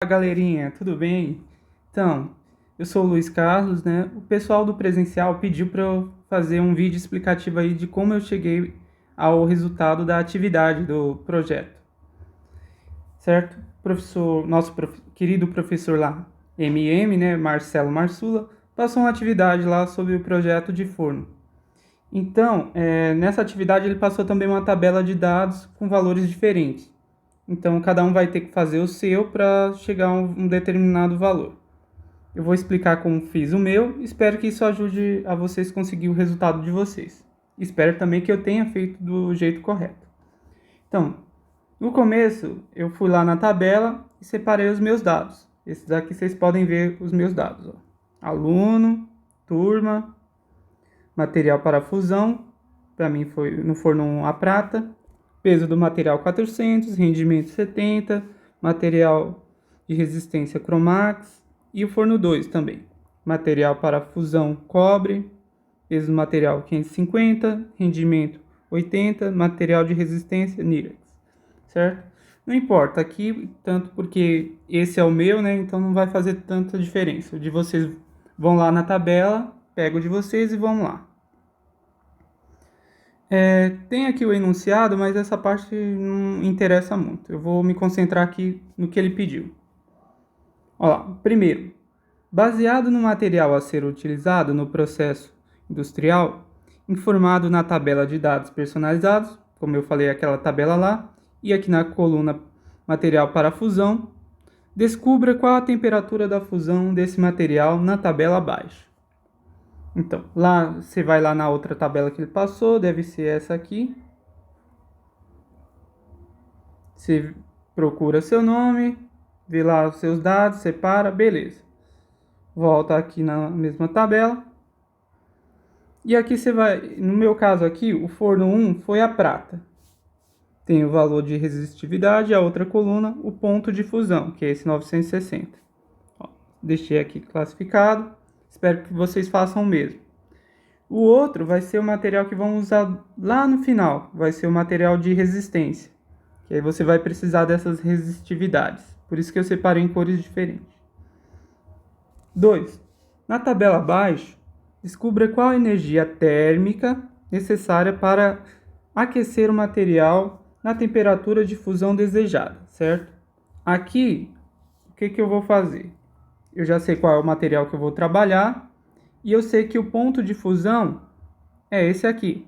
Galerinha, tudo bem? Então, eu sou o Luiz Carlos, né? O pessoal do presencial pediu para eu fazer um vídeo explicativo aí de como eu cheguei ao resultado da atividade do projeto, certo? Querido professor lá, né, Marcelo Marsula, passou uma atividade lá sobre o projeto de forno. Então, nessa atividade ele passou também uma tabela de dados com valores diferentes. Então, cada um vai ter que fazer o seu para chegar a um determinado valor. Eu vou explicar como fiz o meu, espero que isso ajude a vocês conseguir o resultado de vocês. Espero também que eu tenha feito do jeito correto. Então, no começo, eu fui lá na tabela e separei os meus dados. Esses aqui vocês podem ver os meus dados. Ó. Aluno, turma, material para fusão, para mim foi no forno 1 a prata, peso do material 400, rendimento 70, material de resistência Cromax e o forno 2 também. Material para fusão cobre, peso do material 550, rendimento 80, material de resistência Nirex, certo? Não importa aqui, tanto porque esse é o meu, né? Então não vai fazer tanta diferença. O de vocês vão lá na tabela, pego o de vocês e vão lá. Tem aqui o enunciado, mas essa parte não interessa muito. Eu vou me concentrar aqui no que ele pediu. Olha lá, primeiro, baseado no material a ser utilizado no processo industrial, informado na tabela de dados personalizados, como eu falei, aquela tabela lá, e aqui na coluna material para fusão, descubra qual a temperatura da fusão desse material na tabela abaixo. Então, lá você vai lá na outra tabela que ele passou, deve ser essa aqui. Você procura seu nome, vê lá os seus dados, separa, beleza. Volta aqui na mesma tabela. E aqui você vai, no meu caso aqui, o forno 1 foi a prata. Tem o valor de resistividade, a outra coluna, o ponto de fusão, que é esse 960. Ó, deixei aqui classificado, espero que vocês façam o mesmo. O outro vai ser o material que vamos usar lá no final, vai ser o material de resistência, que aí você vai precisar dessas resistividades, por isso que eu separei em cores diferentes. 2. Na tabela abaixo, descubra qual a energia térmica necessária para aquecer o material na temperatura de fusão desejada, certo? Aqui, o que eu vou fazer? Eu já sei qual é o material que eu vou trabalhar, e eu sei que o ponto de fusão é esse aqui.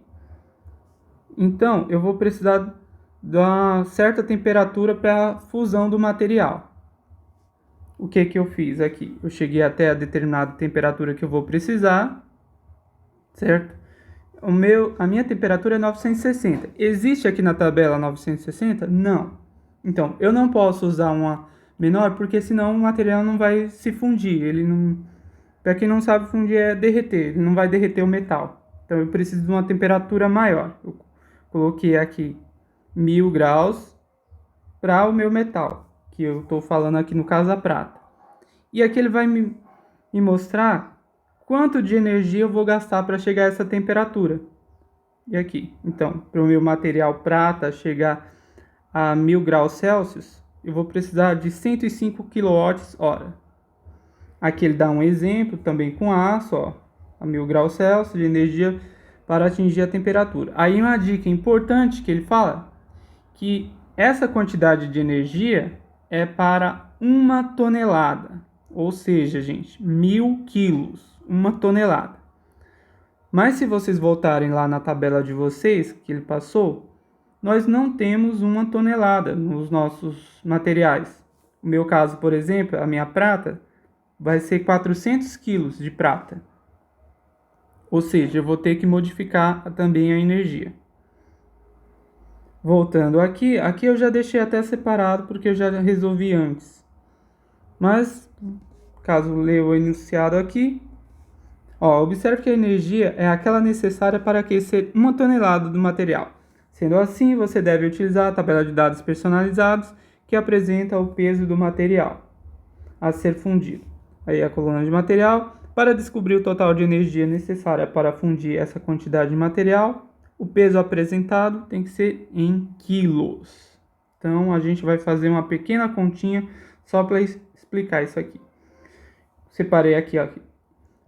Então, eu vou precisar de uma certa temperatura para a fusão do material. O que eu fiz aqui? Eu cheguei até a determinada temperatura que eu vou precisar, certo? A minha temperatura é 960. Existe aqui na tabela 960? Não. Então, eu não posso usar uma menor, porque senão o material não vai se fundir. Ele não... Para quem não sabe, fundir é derreter, ele não vai derreter o metal. Então eu preciso de uma temperatura maior. Eu coloquei aqui 1000 graus para o meu metal, que eu estou falando aqui no caso a prata. E aqui ele vai me mostrar quanto de energia eu vou gastar para chegar a essa temperatura. E aqui, então, para o meu material prata chegar a 1000 graus Celsius, eu vou precisar de 105 kWh. Aqui ele dá um exemplo também com aço, ó, a 1000 graus Celsius de energia para atingir a temperatura. Aí uma dica importante que ele fala, que essa quantidade de energia é para 1 tonelada. Ou seja, gente, 1000 quilos, 1 tonelada. Mas se vocês voltarem lá na tabela de vocês, que ele passou, nós não temos 1 tonelada nos nossos materiais. No meu caso, por exemplo, a minha prata, vai ser 400 quilos de prata. Ou seja, eu vou ter que modificar também a energia. Voltando aqui eu já deixei até separado porque eu já resolvi antes. Mas, caso leia o enunciado aqui, ó, observe que a energia é aquela necessária para aquecer 1 tonelada do material. Sendo assim, você deve utilizar a tabela de dados personalizados que apresenta o peso do material a ser fundido. Aí a coluna de material, para descobrir o total de energia necessária para fundir essa quantidade de material, o peso apresentado tem que ser em quilos. Então a gente vai fazer uma pequena continha Só para explicar isso aqui. Separei aqui, ó.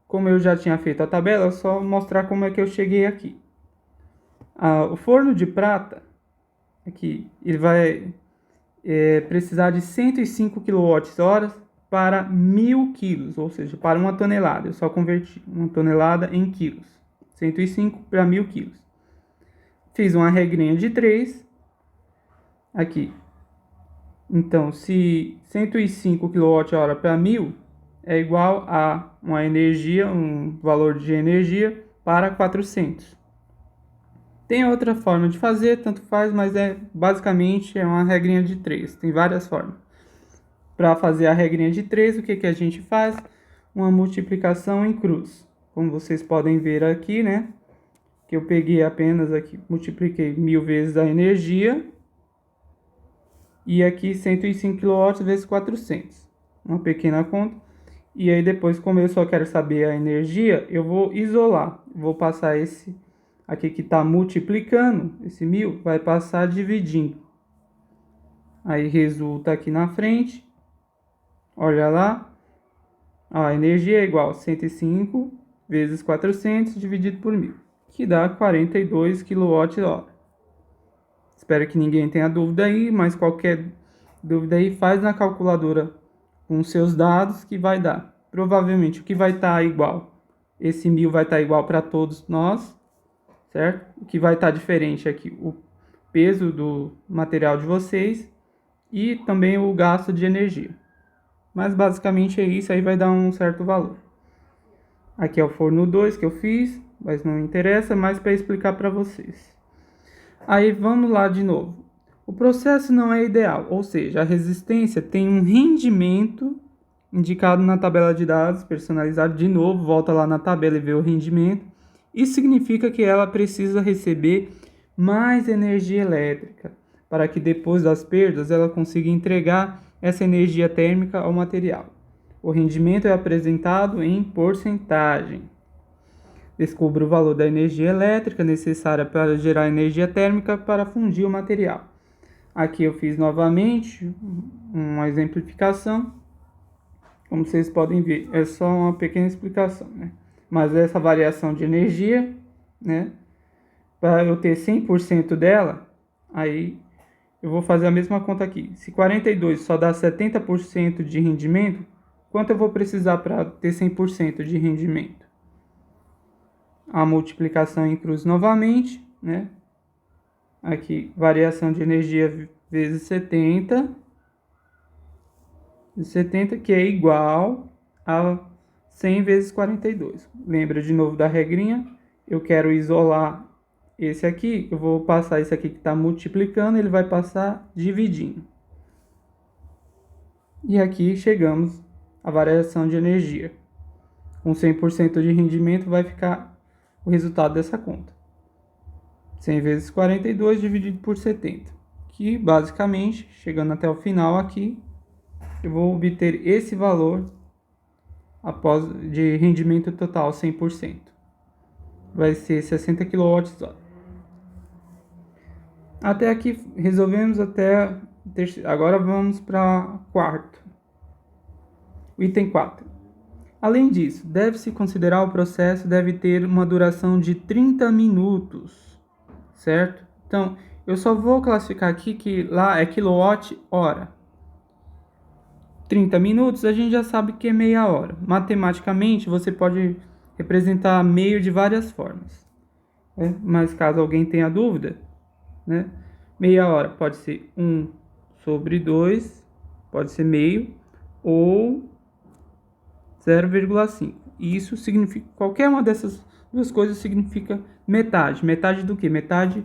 Como eu já tinha feito a tabela, é só mostrar como é que eu cheguei aqui. O forno de prata, aqui, ele vai precisar de 105 kWh para 1.000 quilos, ou seja, para 1 tonelada. Eu só converti 1 tonelada em quilos. 105 para 1.000 quilos. Fiz uma regrinha de 3. Aqui. Então, se 105 kWh para 1.000 é igual a uma energia, um valor de energia para 400. Tem outra forma de fazer, tanto faz, mas basicamente uma regrinha de 3. Tem várias formas. Para fazer a regrinha de 3, o que a gente faz? Uma multiplicação em cruz. Como vocês podem ver aqui, né? Que eu peguei apenas aqui, multipliquei 1.000 vezes a energia. E aqui 105 kW vezes 400. Uma pequena conta. E aí depois, como eu só quero saber a energia, eu vou isolar. Vou passar esse aqui que está multiplicando, esse 1.000, vai passar dividindo. Aí resulta aqui na frente. Olha lá. A energia é igual a 105 vezes 400 dividido por 1.000. Que dá 42 kWh. Espero que ninguém tenha dúvida aí, mas qualquer dúvida aí faz na calculadora com seus dados que vai dar. Provavelmente o que vai estar igual, esse 1.000 vai estar igual para todos nós, certo? O que vai estar diferente aqui, o peso do material de vocês e também o gasto de energia. Mas basicamente é isso, aí vai dar um certo valor. Aqui é o forno 2 que eu fiz, mas não interessa, mais para explicar para vocês. Aí vamos lá de novo. O processo não é ideal, ou seja, a resistência tem um rendimento indicado na tabela de dados, personalizado. De novo, volta lá na tabela e vê o rendimento. Isso significa que ela precisa receber mais energia elétrica, para que depois das perdas ela consiga entregar essa energia térmica ao material. O rendimento é apresentado em porcentagem. Descubra o valor da energia elétrica necessária para gerar energia térmica para fundir o material. Aqui eu fiz novamente uma exemplificação. Como vocês podem ver, é só uma pequena explicação, né? Mas essa variação de energia, né? Para eu ter 100% dela, aí eu vou fazer a mesma conta aqui. Se 42 só dá 70% de rendimento, quanto eu vou precisar para ter 100% de rendimento? A multiplicação em cruz novamente, né? Aqui, variação de energia vezes 70, que é igual a 100 vezes 42. Lembra de novo da regrinha? Eu quero isolar esse aqui, eu vou passar esse aqui que está multiplicando, ele vai passar dividindo. E aqui chegamos à variação de energia. Com 100% de rendimento vai ficar o resultado dessa conta. 100 vezes 42 dividido por 70. Que basicamente, chegando até o final aqui, eu vou obter esse valor após de rendimento total 100%. Vai ser 60 kWh. Até aqui resolvemos até terceiro. Agora vamos para quarto. O item 4. Além disso, deve-se considerar o processo deve ter uma duração de 30 minutos, certo? Então, eu só vou classificar aqui que lá é quilowatt-hora. 30 minutos a gente já sabe que é meia hora. Matematicamente, você pode representar meio de várias formas, né? Mas caso alguém tenha dúvida, né? Meia hora pode ser 1 sobre 2, pode ser meio, ou 0,5. Isso significa, qualquer uma dessas duas coisas significa metade. Metade do que? Metade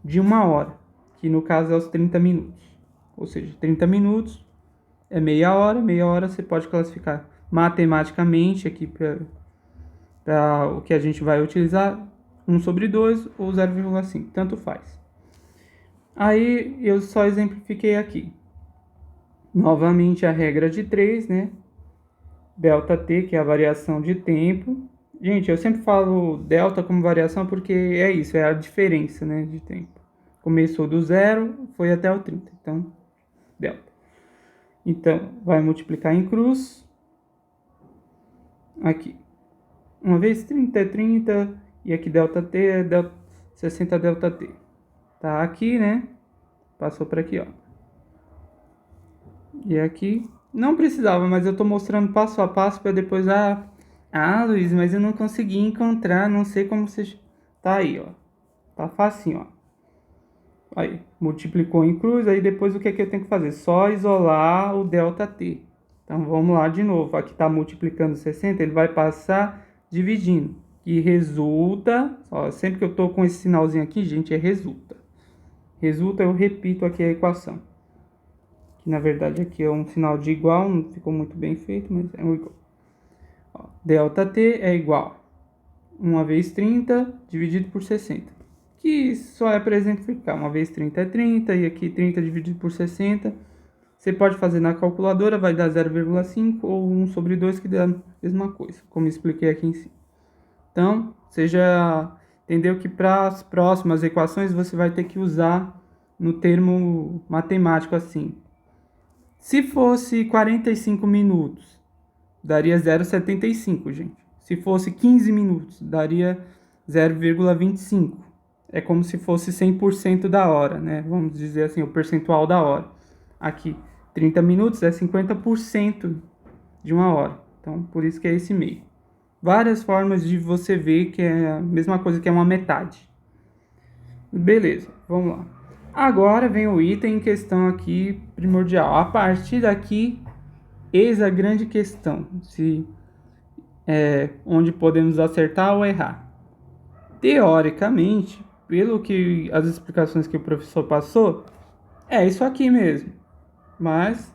de uma hora, que no caso é os 30 minutos. Ou seja, 30 minutos é meia hora você pode classificar matematicamente aqui para o que a gente vai utilizar, 1 sobre 2 ou 0,5, tanto faz. Aí eu só exemplifiquei aqui. Novamente a regra de 3, né? Δt, que é a variação de tempo. Gente, eu sempre falo delta como variação porque é isso, é a diferença, né, de tempo. Começou do 0, foi até o 30, então delta. Então, vai multiplicar em cruz. Aqui. 1 vezes 30 é 30. E aqui ΔT é 60 ΔT. Tá aqui, né? Passou para aqui, ó. E aqui. Não precisava, mas eu tô mostrando passo a passo para depois... Luiz, mas eu não consegui encontrar. Não sei como você... Tá aí, ó. Tá facinho, ó. Aí, multiplicou em cruz, aí depois o que é que eu tenho que fazer? Só isolar o ΔT. Então, vamos lá de novo. Aqui está multiplicando 60, ele vai passar dividindo. E resulta, ó, sempre que eu estou com esse sinalzinho aqui, gente, é resulta. Resulta, eu repito aqui a equação. Que na verdade aqui é um sinal de igual, não ficou muito bem feito, mas é um igual. Ó, ΔT é igual a 1 vezes 30 dividido por 60. Que só é para exemplificar. 1 vezes 30 é 30, e aqui 30 dividido por 60. Você pode fazer na calculadora, vai dar 0,5 ou 1 sobre 2, que dá a mesma coisa, como expliquei aqui em cima. Então, você já entendeu que para as próximas equações você vai ter que usar no termo matemático assim. Se fosse 45 minutos, daria 0,75, gente. Se fosse 15 minutos, daria 0,25. É como se fosse 100% da hora, né? Vamos dizer assim, o percentual da hora. Aqui, 30 minutos é 50% de uma hora. Então, por isso que é esse meio. Várias formas de você ver que é a mesma coisa que é uma metade. Beleza, vamos lá. Agora vem o item em questão aqui primordial. A partir daqui, eis a grande questão. Onde podemos acertar ou errar. Teoricamente, pelo que as explicações que o professor passou, é isso aqui mesmo. Mas,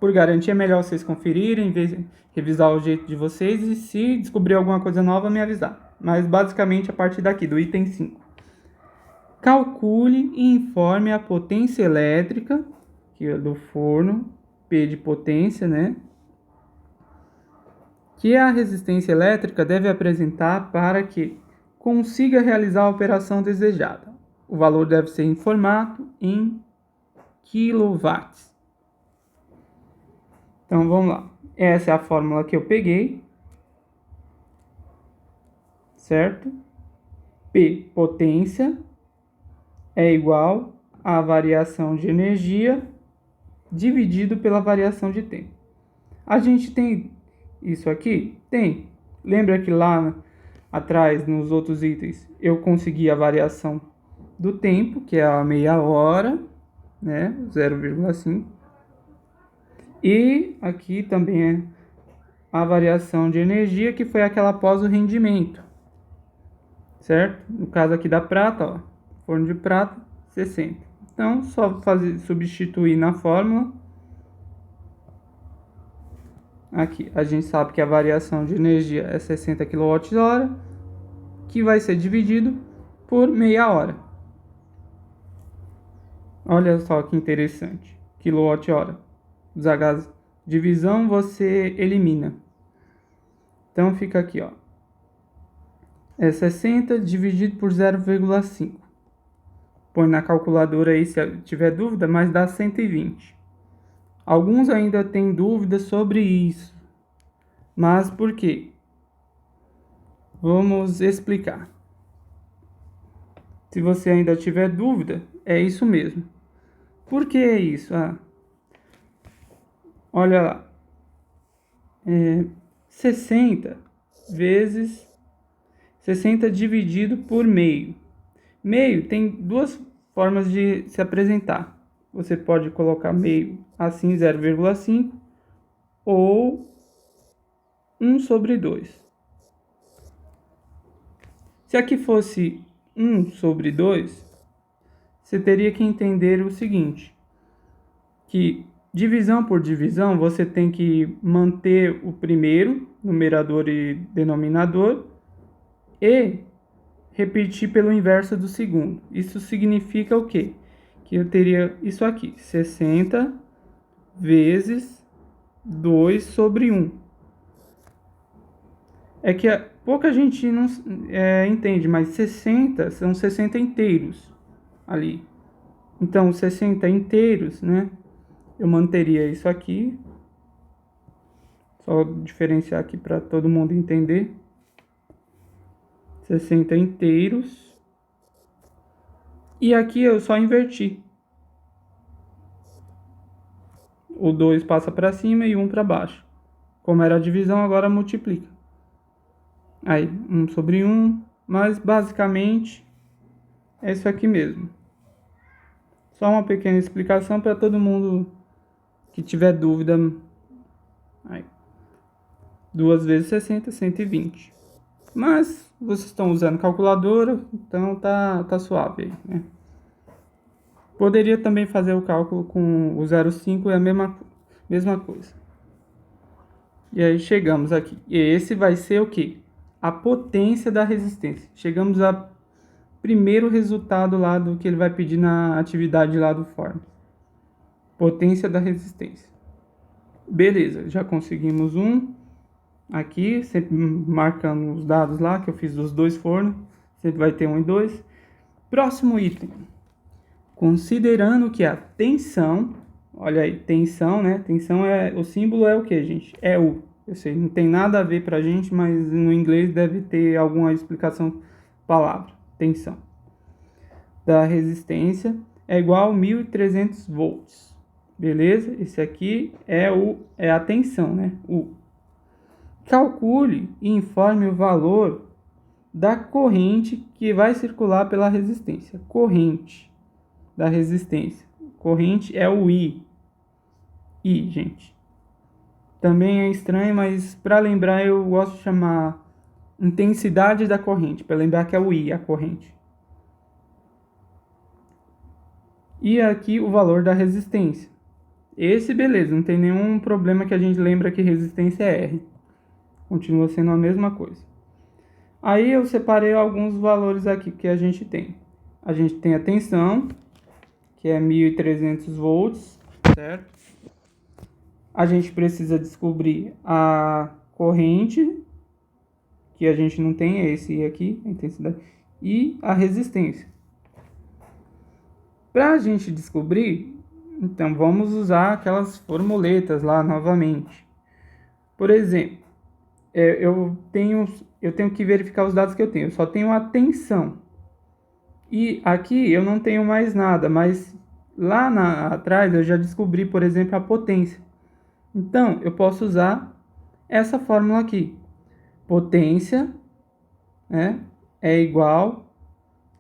por garantia, é melhor vocês conferirem, revisar o jeito de vocês e se descobrir alguma coisa nova, me avisar. Mas, basicamente, a partir daqui, do item 5. Calcule e informe a potência elétrica, que é do forno, P de potência, né? Que a resistência elétrica deve apresentar para que consiga realizar a operação desejada. O valor deve ser informado em quilowatts. Então vamos lá. Essa é a fórmula que eu peguei. Certo? P, potência, é igual à variação de energia dividido pela variação de tempo. A gente tem isso aqui? Tem. Lembra que lá atrás, nos outros itens, eu consegui a variação do tempo, que é a meia hora, né? 0,5. E aqui também é a variação de energia, que foi aquela após o rendimento. Certo? No caso aqui da prata, ó, forno de prata, 60. Então, só substituir na fórmula. Aqui, a gente sabe que a variação de energia é 60 kWh, que vai ser dividido por meia hora. Olha só que interessante. Quilowatt-hora. Os H's divisão você elimina. Então, fica aqui, ó. É 60 dividido por 0,5. Põe na calculadora aí se tiver dúvida, mas dá 120. Alguns ainda têm dúvidas sobre isso. Mas por quê? Vamos explicar. Se você ainda tiver dúvida, é isso mesmo. Por que é isso? Olha lá. 60 vezes 60 dividido por meio. Meio tem duas formas de se apresentar. Você pode colocar meio assim, 0,5, ou 1 sobre 2. Se aqui fosse 1 sobre 2, você teria que entender o seguinte, que divisão por divisão, você tem que manter o primeiro, numerador e denominador, e repetir pelo inverso do segundo. Isso significa o quê? Que eu teria isso aqui, 60 vezes 2 sobre 1. É que pouca gente não entende, mas 60 são 60 inteiros ali. Então, 60 inteiros, né? eu manteria isso aqui. Só diferenciar aqui para todo mundo entender. 60 inteiros. E aqui eu só inverti. O 2 passa para cima e 1 para baixo. Como era a divisão, agora multiplica. Aí, 1 sobre 1. Mas basicamente é isso aqui mesmo. Só uma pequena explicação para todo mundo que tiver dúvida. Aí. 2 vezes 60, 120. Mas vocês estão usando calculadora, então tá suave aí, né? Poderia também fazer o cálculo com o 0,5, é a mesma coisa. E aí chegamos aqui. E esse vai ser o quê? A potência da resistência. Chegamos ao primeiro resultado lá do que ele vai pedir na atividade lá do form. Potência da resistência. Beleza, já conseguimos um. Aqui, sempre marcando os dados lá que eu fiz dos dois fornos. Sempre vai ter 1 e 2. Próximo item. Considerando que a tensão, olha aí, tensão, né? Tensão o símbolo é o que, gente? É U. Eu sei, não tem nada a ver pra gente, mas no inglês deve ter alguma explicação palavra. Tensão. Da resistência é igual a 1.300 volts. Beleza? Esse aqui é a tensão, né? U. Calcule e informe o valor da corrente que vai circular pela resistência. Corrente da resistência. Corrente é o I. I, gente. Também é estranho, mas para lembrar eu gosto de chamar intensidade da corrente, para lembrar que é o I, a corrente. E aqui o valor da resistência. Esse, beleza, não tem nenhum problema que a gente lembra que resistência é R. Continua sendo a mesma coisa. Aí eu separei alguns valores aqui que a gente tem. A gente tem a tensão, que é 1.300 volts, certo? A gente precisa descobrir a corrente, que a gente não tem, é esse aqui, a intensidade, e a resistência. Para a gente descobrir, então vamos usar aquelas formuletas lá novamente. Por exemplo, eu tenho que verificar os dados que eu tenho. Eu só tenho a tensão. E aqui eu não tenho mais nada, mas lá atrás eu já descobri, por exemplo, a potência. Então, eu posso usar essa fórmula aqui. Potência, né, é igual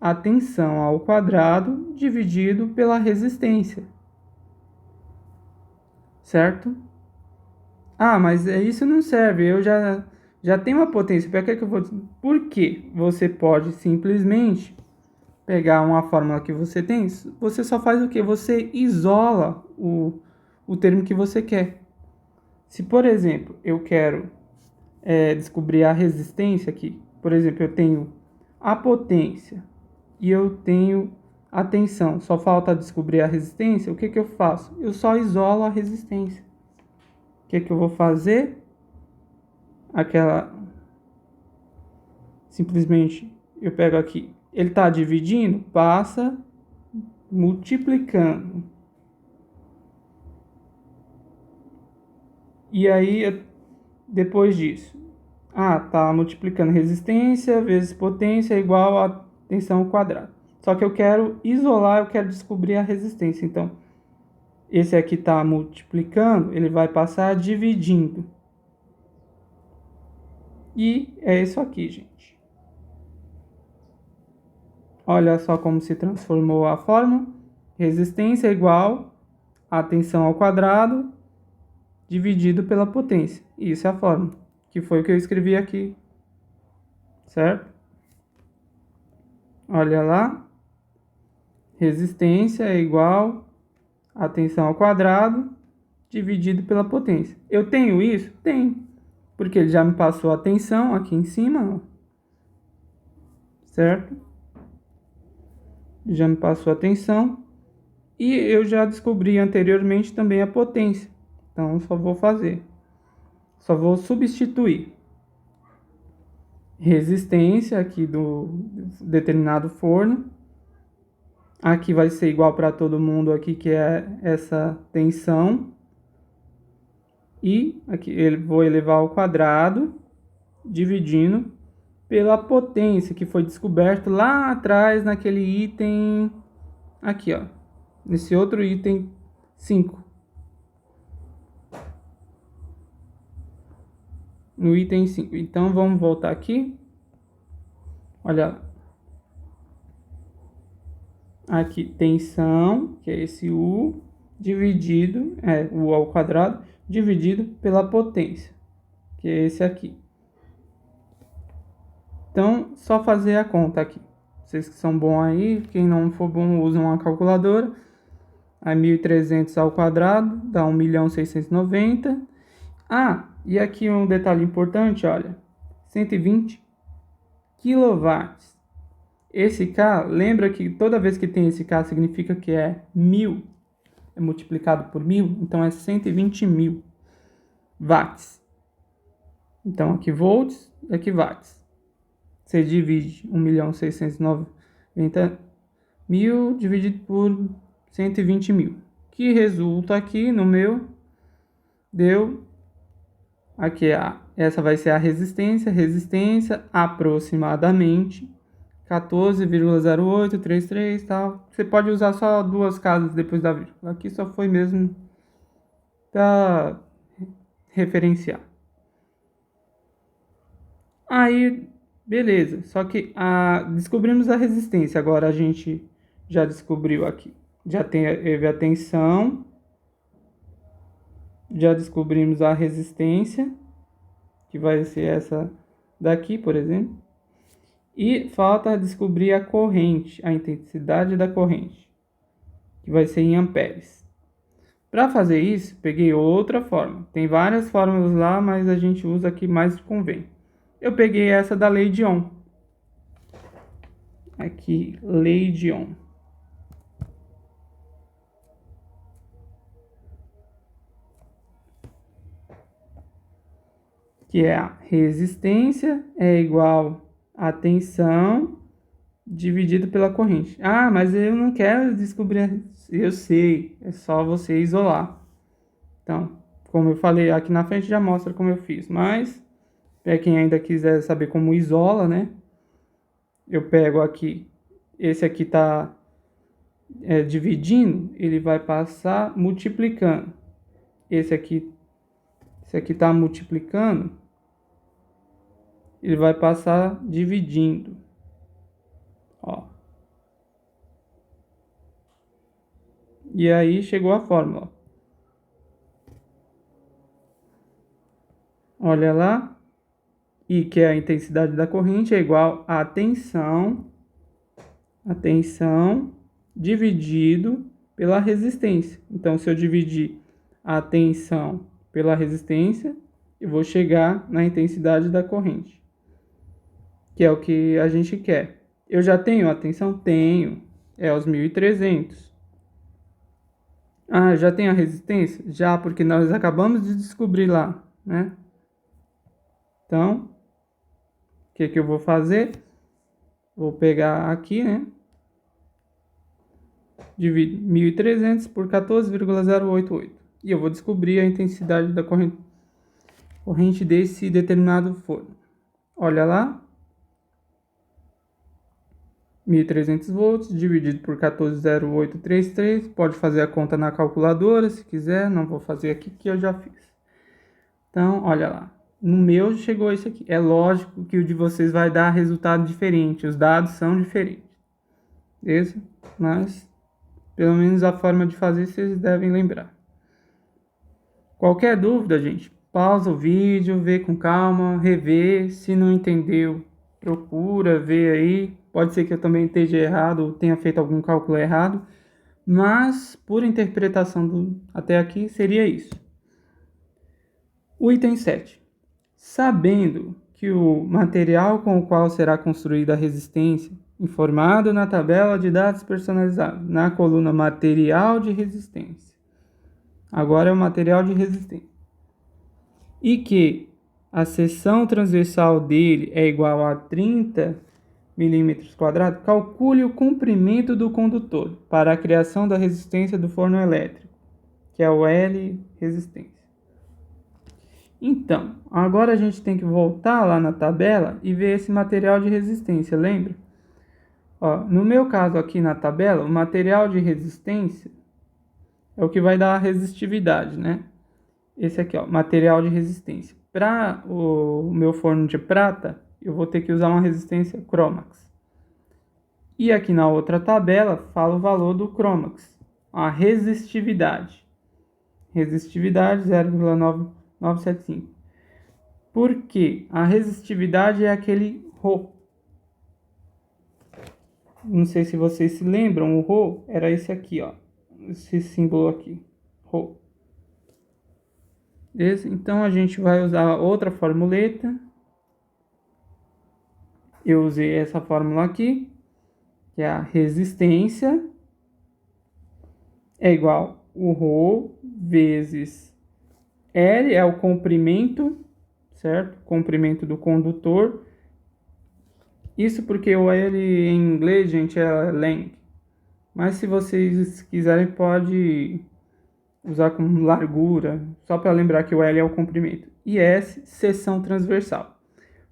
a tensão ao quadrado dividido pela resistência. Certo? Ah, mas isso não serve. Eu já tenho uma potência. Para que eu vou... Por quê? Você pode simplesmente pegar uma fórmula que você tem. Você só faz o quê? Você isola o termo que você quer. Se, por exemplo, eu quero descobrir a resistência aqui. Por exemplo, eu tenho a potência e eu tenho a tensão. Só falta descobrir a resistência. O que eu faço? Eu só isolo a resistência. O que eu vou fazer? Simplesmente eu pego aqui. Ele está dividindo? Passa multiplicando. E aí, depois disso, tá multiplicando resistência vezes potência é igual a tensão ao quadrado. Só que eu quero isolar, eu quero descobrir a resistência. Então, esse aqui está multiplicando, ele vai passar dividindo. E é isso aqui, gente. Olha só como se transformou a fórmula. Resistência é igual a tensão ao quadrado dividido pela potência. Isso é a fórmula, que foi o que eu escrevi aqui. Certo? Olha lá. Resistência é igual a tensão ao quadrado dividido pela potência. Eu tenho isso? Tenho. Porque ele já me passou a tensão aqui em cima. Ó. Certo? Já me passou a tensão. E eu já descobri anteriormente também a potência. Então, só vou fazer. Só vou substituir resistência aqui do determinado forno Aqui vai ser igual para todo mundo aqui, que é essa tensão. E aqui eu vou elevar ao quadrado, dividindo pela potência que foi descoberto lá atrás naquele item aqui, ó. Nesse outro item 5. No item 5. Então vamos voltar aqui. Olha. Aqui tensão, que é esse U, dividido, U ao quadrado, dividido pela potência, que é esse aqui. Então, só fazer a conta aqui. Vocês que são bons aí, quem não for bom, usa uma calculadora. Aí 1.300 ao quadrado dá 1.690.000. Ah, e aqui um detalhe importante, olha. 120 quilowatts. Esse K, lembra que toda vez que tem esse K significa que é 1.000. É multiplicado por 1.000, então é 120.000 watts. Então aqui volts, aqui watts. Você divide 1.690.000 dividido por 120.000, que resulta aqui no meu, deu, aqui essa vai ser a resistência aproximadamente 14,0833 tal. Você pode usar só duas casas depois da vírgula. Aqui só foi mesmo para referenciar. Aí, beleza. Só que descobrimos a resistência. Agora a gente já descobriu aqui. Já teve a tensão. Já descobrimos a resistência, que vai ser essa daqui, por exemplo. E falta descobrir a corrente, a intensidade da corrente, que vai ser em amperes. Para fazer isso, peguei outra fórmula. Tem várias fórmulas lá, mas a gente usa aqui mais que convém. Eu peguei essa da lei de Ohm. Aqui, lei de Ohm. Que é a resistência é igual a tensão dividido pela corrente. Ah, mas eu não quero descobrir. Eu sei, é só você isolar. Então, como eu falei, aqui na frente já mostra como eu fiz. Mas, para quem ainda quiser saber como isola, né? Eu pego aqui, esse aqui está dividindo, ele vai passar multiplicando. Esse aqui está multiplicando, ele vai passar dividindo. Ó. E aí chegou a fórmula. Olha lá. I, que é a intensidade da corrente, é igual a tensão dividido pela resistência. Então, se eu dividir a tensão pela resistência, eu vou chegar na intensidade da corrente, que é o que a gente quer. Eu já tenho a tensão? Tenho. É os 1.300. Ah, já tenho a resistência? Já, porque nós acabamos de descobrir lá, né? Então, o que eu vou fazer? Vou pegar aqui, né? Divido 1.300 por 14,088. E eu vou descobrir a intensidade da corrente desse determinado forno. Olha lá. 1.300 volts dividido por 14,0833. Pode fazer a conta na calculadora se quiser. Não vou fazer aqui que eu já fiz. Então, olha lá. No meu chegou isso aqui. É lógico que o de vocês vai dar resultado diferente. Os dados são diferentes. Beleza? Mas, pelo menos a forma de fazer vocês devem lembrar. Qualquer dúvida, gente, pausa o vídeo, vê com calma, revê. Se não entendeu, procura, vê aí. Pode ser que eu também esteja errado ou tenha feito algum cálculo errado. Mas, por interpretação até aqui, seria isso. O item 7. Sabendo que o material com o qual será construída a resistência, informado na tabela de dados personalizados, na coluna material de resistência. Agora é o material de resistência. E que a seção transversal dele é igual a 30 milímetros quadrados, calcule o comprimento do condutor para a criação da resistência do forno elétrico, que é o L resistência. Então, agora a gente tem que voltar lá na tabela e ver esse material de resistência, lembra? Ó, no meu caso aqui na tabela, o material de resistência é o que vai dar a resistividade, né? Esse aqui, ó, material de resistência. Para o meu forno de prata, eu vou ter que usar uma resistência Cromax. E aqui na outra tabela, fala o valor do Cromax, a resistividade. Resistividade 0,9975. Por quê? A resistividade é aquele Rho. Não sei se vocês se lembram, o Rho era esse aqui, ó. Esse símbolo aqui, Rho. Então a gente vai usar outra formuleta. Eu usei essa fórmula aqui, que é a resistência é igual o Rho vezes L, é o comprimento, certo? Comprimento do condutor. Isso porque o L em inglês, gente, é length. Mas se vocês quiserem, pode usar como largura, só para lembrar que o L é o comprimento. E S, seção transversal.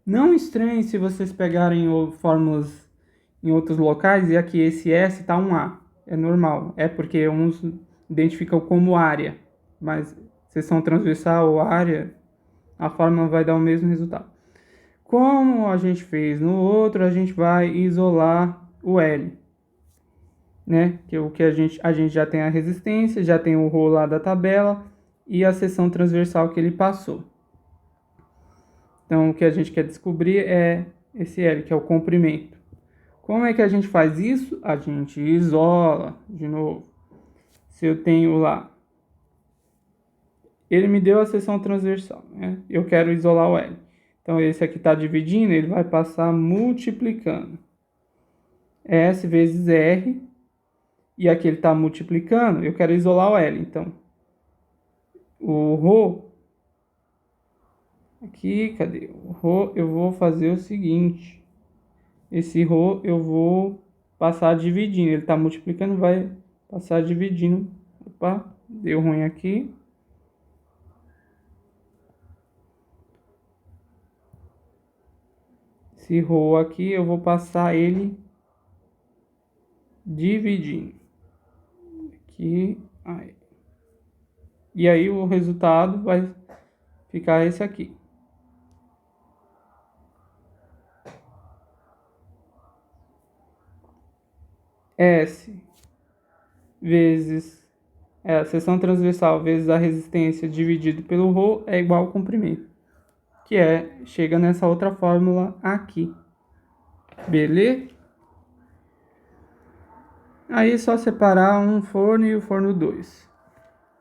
Não estranhe se vocês pegarem fórmulas em outros locais e aqui esse S está um A. É normal, é porque uns identificam como área, mas seção transversal ou área, a fórmula vai dar o mesmo resultado. Como a gente fez no outro, a gente vai isolar o L, né? Que o que a gente já tem a resistência, já tem o Rho lá da tabela e a seção transversal que ele passou. Então, o que a gente quer descobrir é esse L, que é o comprimento. Como é que a gente faz isso? A gente isola, de novo. Se eu tenho lá, ele me deu a seção transversal, né? Eu quero isolar o L. Então, esse aqui está dividindo, ele vai passar multiplicando. S vezes R. E aqui ele está multiplicando, eu quero isolar o L. Então, o Rho, aqui, cadê? O Rho, eu vou fazer o seguinte. Esse Rho eu vou passar dividindo. Ele está multiplicando, vai passar dividindo. Opa, deu ruim aqui. Esse Rho aqui eu vou passar ele dividindo. Aqui, aí. E aí o resultado vai ficar esse aqui. S vezes a seção transversal vezes a resistência dividido pelo Rho é igual ao comprimento, que chega nessa outra fórmula aqui. Beleza? Aí é só separar um forno e o forno 2.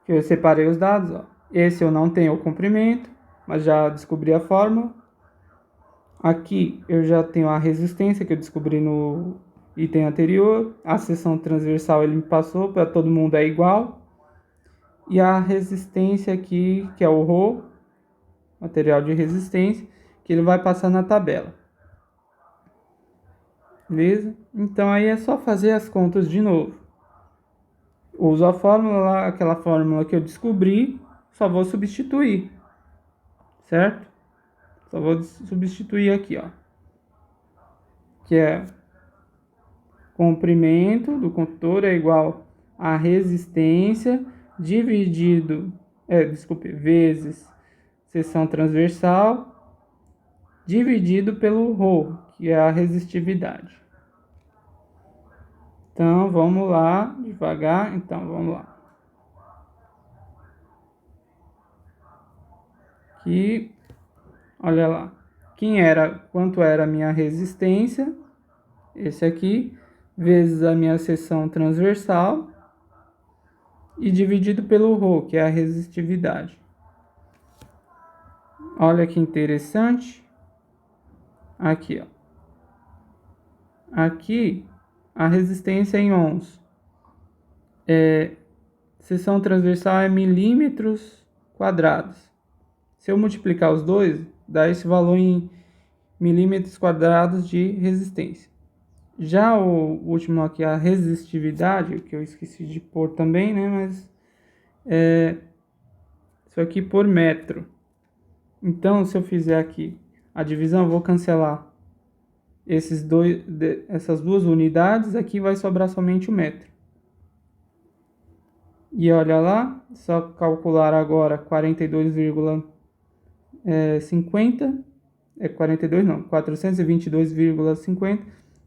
Eu separei os dados, ó. Esse eu não tenho o comprimento, mas já descobri a fórmula. Aqui eu já tenho a resistência que eu descobri no item anterior. A seção transversal ele me passou, para todo mundo é igual. E a resistência aqui, que é o Rho, material de resistência, que ele vai passar na tabela. Beleza? Então aí é só fazer as contas de novo. Uso a fórmula lá, aquela fórmula que eu descobri, só vou substituir. Certo? Só vou substituir aqui, ó. Que é comprimento do condutor é igual a resistência dividido, vezes seção transversal dividido pelo Rho, que é a resistividade. Então, vamos lá, devagar. Então, vamos lá. Aqui, olha lá. Quanto era a minha resistência? Esse aqui, vezes a minha seção transversal e dividido pelo Rho, que é a resistividade. Olha que interessante. Aqui, ó. Aqui, a resistência em ohms. Seção transversal é milímetros quadrados. Se eu multiplicar os dois, dá esse valor em milímetros quadrados de resistência. Já o último aqui, a resistividade, que eu esqueci de pôr também, né? Mas isso aqui por metro. Então, se eu fizer aqui a divisão, eu vou cancelar essas duas unidades, aqui vai sobrar somente o metro. E olha lá, só calcular agora 42,50, 42 não, 422,50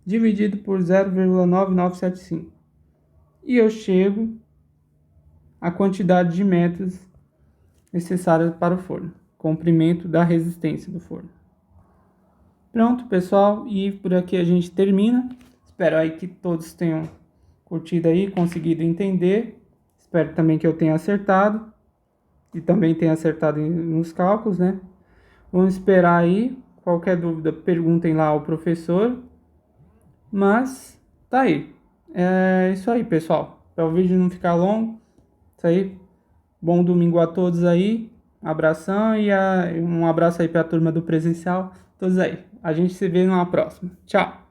dividido por 0,9975. E eu chego à quantidade de metros necessária para o forno, comprimento da resistência do forno. Pronto, pessoal, e por aqui a gente termina. Espero aí que todos tenham curtido aí, conseguido entender. Espero também que eu tenha acertado e também tenha acertado nos cálculos, né? Vamos esperar aí. Qualquer dúvida, perguntem lá ao professor. Mas tá aí. É isso aí, pessoal. Para o vídeo não ficar longo, isso aí. Bom domingo a todos aí. Abração e um abraço aí para a turma do presencial. Todos aí. A gente se vê numa próxima. Tchau.